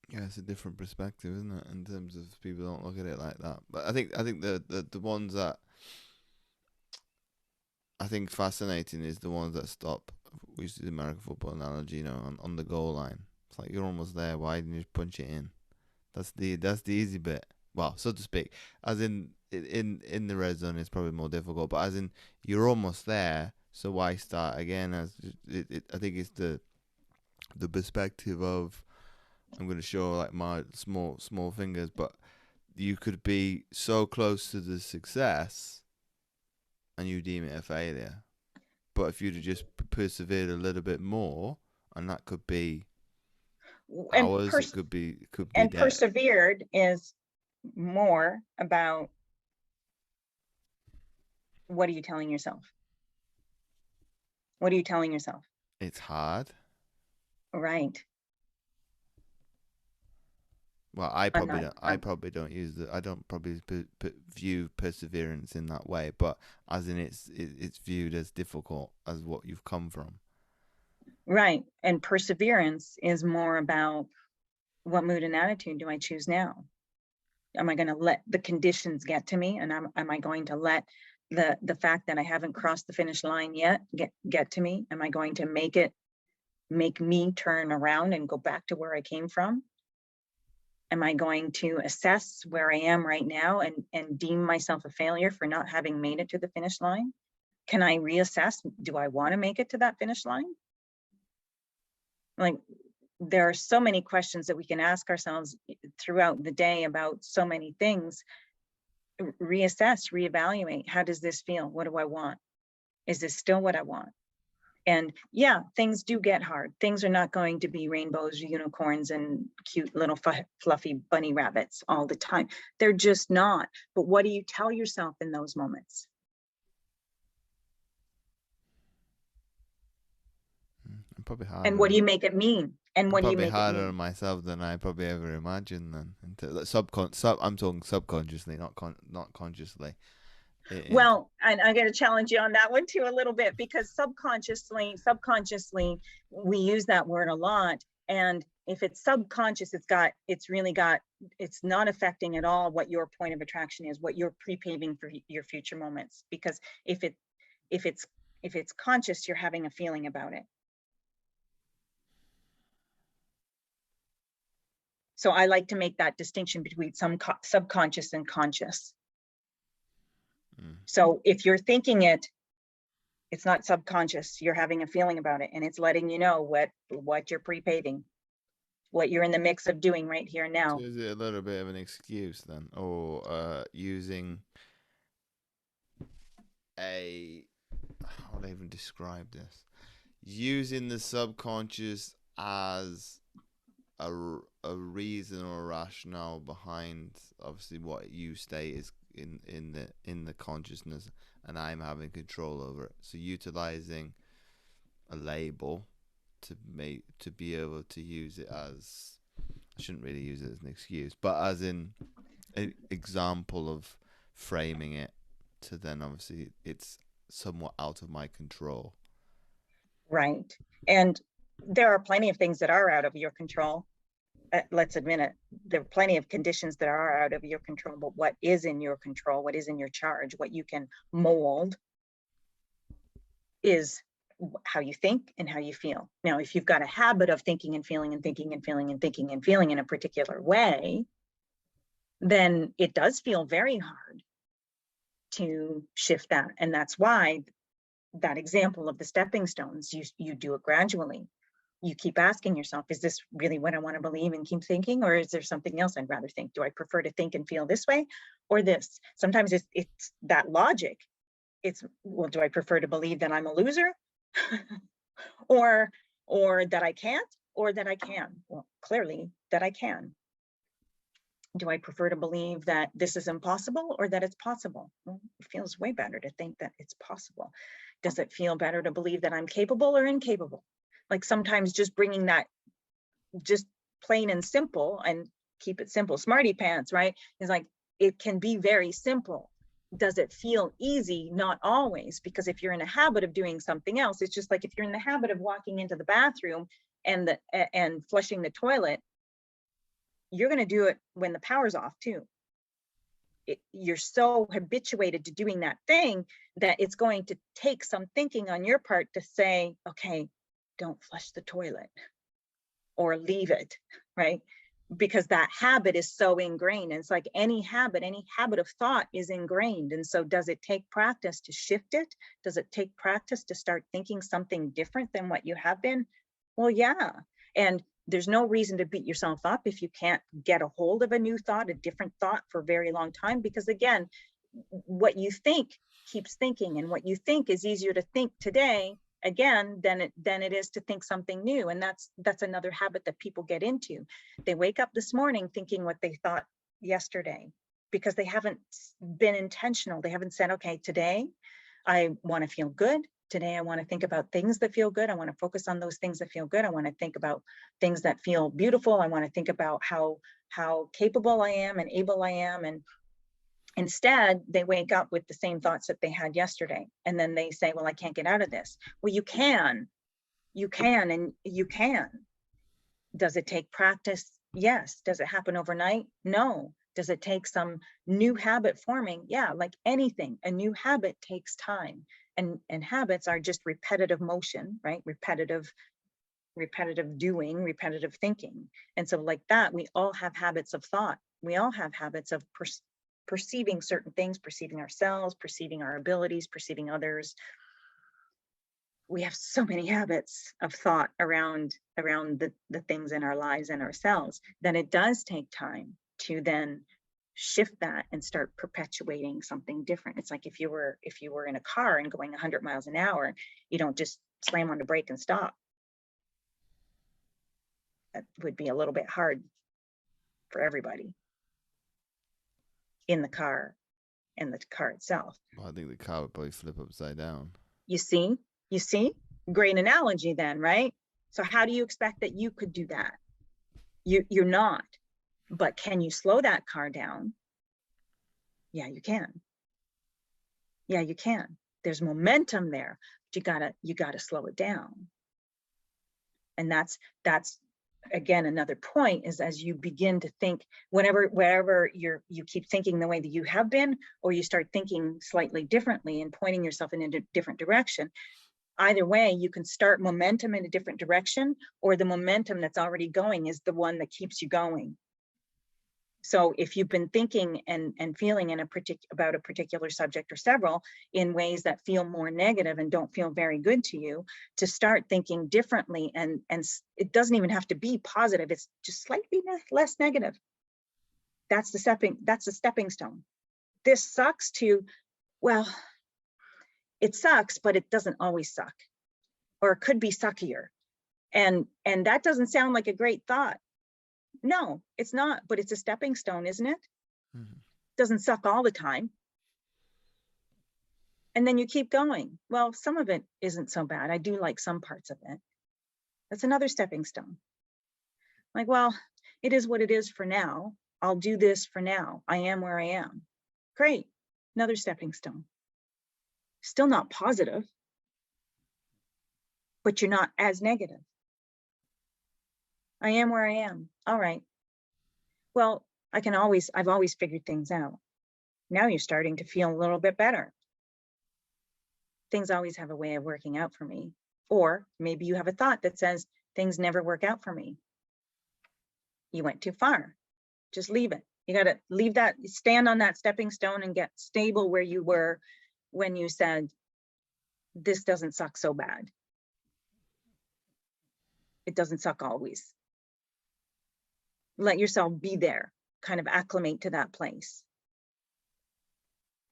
Yeah, it's a different perspective, isn't it? In terms of people don't look at it like that. But I think the ones that I think fascinating is the ones that stop. We used to do the American football analogy, on the goal line. It's like, you're almost there. Why didn't you just punch it in? That's the easy bit. Well, so to speak. As in the red zone, it's probably more difficult. But as in, you're almost there. So why start again? I think it's the perspective of, I'm going to show like my small fingers, but you could be so close to the success and you deem it a failure. But if you'd have just persevered a little bit more, and that could be hours, it could be and days. Persevered is more about, what are you telling yourself? What are you telling yourself? It's hard. Right. Well, I probably don't use I don't probably view perseverance in that way, but as in it's viewed as difficult as what you've come from. Right. And perseverance is more about, what mood and attitude do I choose now? Am I going to let the conditions get to me? And am I going to let the fact that I haven't crossed the finish line yet get to me? Am I going to make me turn around and go back to where I came from? Am I going to assess where I am right now and deem myself a failure for not having made it to the finish line? Can I reassess? Do I want to make it to that finish line? Like, there are so many questions that we can ask ourselves throughout the day about so many things. Reassess, reevaluate. How does this feel? What do I want? Is this still what I want? And yeah, things do get hard. Things are not going to be rainbows, unicorns, and cute little fluffy bunny rabbits all the time. They're just not. But what do you tell yourself in those moments? Probably harder. And what do you make it mean? And what do you probably make it harder on mean? myself than I probably ever imagined. Then, I'm talking subconsciously, not consciously. Well, and I got to challenge you on that one too a little bit, because subconsciously, we use that word a lot. And if it's subconscious, it's not affecting at all what your point of attraction is, what you're pre-paving for your future moments. Because if it's conscious, you're having a feeling about it. So I like to make that distinction between subconscious and conscious. So if you're thinking it, it's not subconscious. You're having a feeling about it, and it's letting you know what you're pre-paving, what you're in the mix of doing right here now. So is it a little bit of an excuse then, or using how would I even describe this? Using the subconscious as a reason or a rationale behind obviously what you state is in the consciousness, and I'm having control over it. So utilizing a label to be able to use it as, I shouldn't really use it as an excuse, but as in an example of framing it to then obviously it's somewhat out of my control. Right. And there are plenty of things that are out of your control. Let's admit it. There are plenty of conditions that are out of your control, but what is in your control, what is in your charge, what you can mold is how you think and how you feel. Now, if you've got a habit of thinking and feeling and thinking and feeling and thinking and feeling in a particular way, then it does feel very hard to shift that. And that's why that example of the stepping stones, you do it gradually. You keep asking yourself, is this really what I want to believe and keep thinking? Or is there something else I'd rather think? Do I prefer to think and feel this way or this? Sometimes it's that logic. It's, well, do I prefer to believe that I'm a loser or that I can't, or that I can? Well, clearly that I can. Do I prefer to believe that this is impossible or that it's possible? Well, it feels way better to think that it's possible. Does it feel better to believe that I'm capable or incapable? Like sometimes just bringing that just plain and simple, and keep it simple. Smartypants, right? Is like, it can be very simple. Does it feel easy? Not always, because if you're in a habit of doing something else, it's just like if you're in the habit of walking into the bathroom and flushing the toilet, you're going to do it when the power's off too. You're so habituated to doing that thing that it's going to take some thinking on your part to say, okay, don't flush the toilet or leave it, right? Because that habit is so ingrained. And it's like any habit of thought is ingrained. And so does it take practice to shift it? Does it take practice to start thinking something different than what you have been? Well, yeah. And there's no reason to beat yourself up if you can't get a hold of a new thought, a different thought for a very long time. Because again, what you think keeps thinking, and what you think is easier to think today again than it is to think something new. And that's another habit that people get into. They wake up this morning thinking what they thought yesterday because they haven't been intentional. They haven't said, okay, today I want to feel good. Today I want to think about things that feel good. I want to focus on those things that feel good. I want to think about things that feel beautiful. I want to think about how capable I am and able I am. And instead, they wake up with the same thoughts that they had yesterday. And then they say, well, I can't get out of this. Well, you can. Does it take practice? Yes. Does it happen overnight? No. Does it take some new habit forming? Yeah, like anything, a new habit takes time. And habits are just repetitive motion, right? Repetitive repetitive doing, repetitive thinking. And so like that, we all have habits of thought. We all have habits of perceiving certain things, perceiving ourselves, perceiving our abilities, perceiving others. We have so many habits of thought around the things in our lives and ourselves that it does take time to then shift that and start perpetuating something different. It's like if you were in a car and going 100 miles an hour, you don't just slam on the brake and stop. That would be a little bit hard for everybody in the car and the car itself. Well, I think the car would probably flip upside down. You see, great analogy then, right? So how do you expect that you could do that? You're not. But can you slow that car down? Yeah, you can. Yeah, you can. There's momentum there, but you gotta slow it down. And that's again another point, is as you begin to think, wherever you keep thinking the way that you have been, or you start thinking slightly differently and pointing yourself in a different direction, either way, you can start momentum in a different direction, or the momentum that's already going is the one that keeps you going. So if you've been thinking and feeling about a particular subject or several in ways that feel more negative and don't feel very good to you, to start thinking differently, and it doesn't even have to be positive, it's just slightly less negative. That's the stepping stone. This sucks to, well, it sucks, but it doesn't always suck, or it could be suckier. And that doesn't sound like a great thought. No, it's not, but it's a stepping stone, isn't it? Mm-hmm. Doesn't suck all the time. And then you keep going. Well, some of it isn't so bad. I do like some parts of it. That's another stepping stone. Like, well, it is what it is for now. I'll do this for now. I am where I am. Great. Another stepping stone. Still not positive, but you're not as negative. I am where I am. All right. Well, I've always figured things out. Now you're starting to feel a little bit better. Things always have a way of working out for me. Or maybe you have a thought that says things never work out for me. You went too far. Just leave it. You got to leave that, stand on that stepping stone and get stable where you were when you said, this doesn't suck so bad. It doesn't suck always. Let yourself be there, kind of acclimate to that place.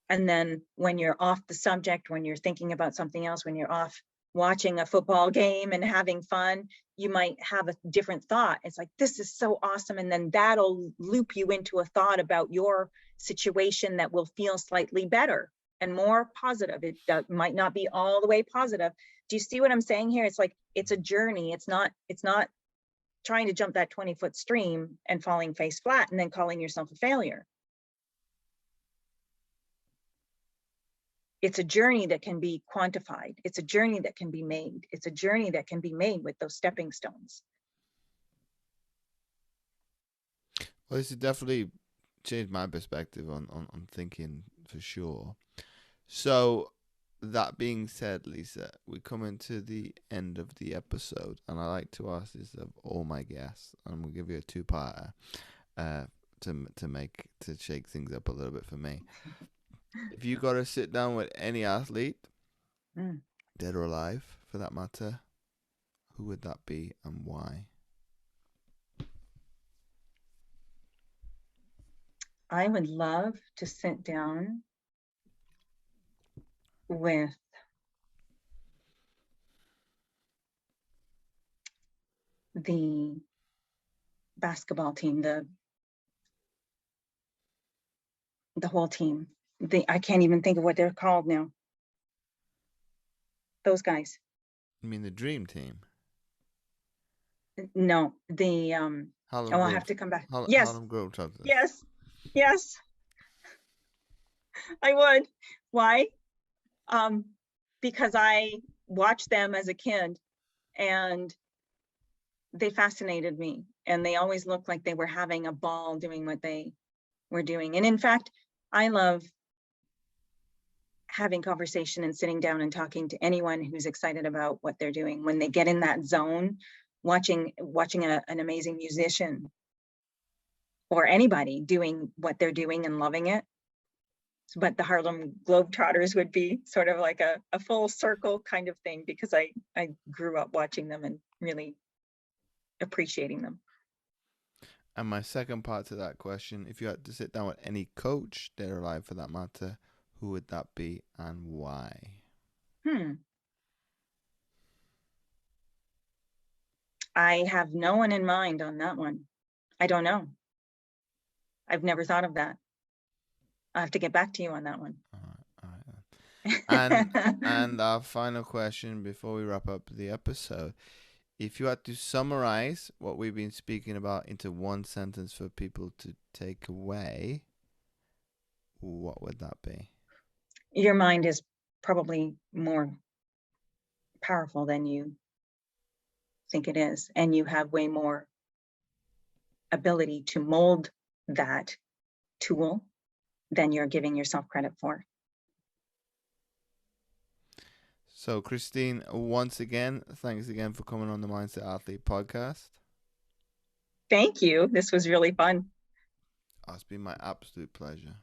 And then when you're off the subject, when you're thinking about something else, when you're off watching a football game and having fun, you might have a different thought. It's like, this is so awesome. And then that'll loop you into a thought about your situation that will feel slightly better and more positive. It might not be all the way positive. Do you see what I'm saying here? It's like, it's a journey. It's not trying to jump that 20-foot stream and falling face flat and then calling yourself a failure. It's a journey that can be quantified. It's a journey that can be made. It's a journey that can be made with those stepping stones. Well, this has definitely changed my perspective on thinking, for sure. So, that being said, Lisa, we're coming to the end of the episode, and I like to ask this of all my guests, and we'll give you a two-parter to shake things up a little bit for me. If you got to sit down with any athlete, dead or alive for that matter, who would that be and why? I would love to sit down with the basketball team, the whole team. I can't even think of what they're called now. Those guys. You mean the dream team? No, the I'll have to come back. Yes. Harlem Globetrotters. Yes. I would. Why? Because I watched them as a kid and they fascinated me, and they always looked like they were having a ball doing what they were doing. And in fact, I love having conversation and sitting down and talking to anyone who's excited about what they're doing. When they get in that zone watching an amazing musician or anybody doing what they're doing and loving it. But the Harlem Globetrotters would be sort of like a full circle kind of thing, because I grew up watching them and really appreciating them. And my second part to that question, if you had to sit down with any coach, dead or alive for that matter, who would that be and why? I have no one in mind on that one. I don't know. I've never thought of that. I'll have to get back to you on that one. All right. And our final question before we wrap up the episode. If you had to summarize what we've been speaking about into one sentence for people to take away, what would that be? Your mind is probably more powerful than you think it is, and you have way more ability to mold that tool than you're giving yourself credit for. So, Christine, once again, thanks again for coming on the Mindset Athlete podcast. Thank you. This was really fun. It's been my absolute pleasure.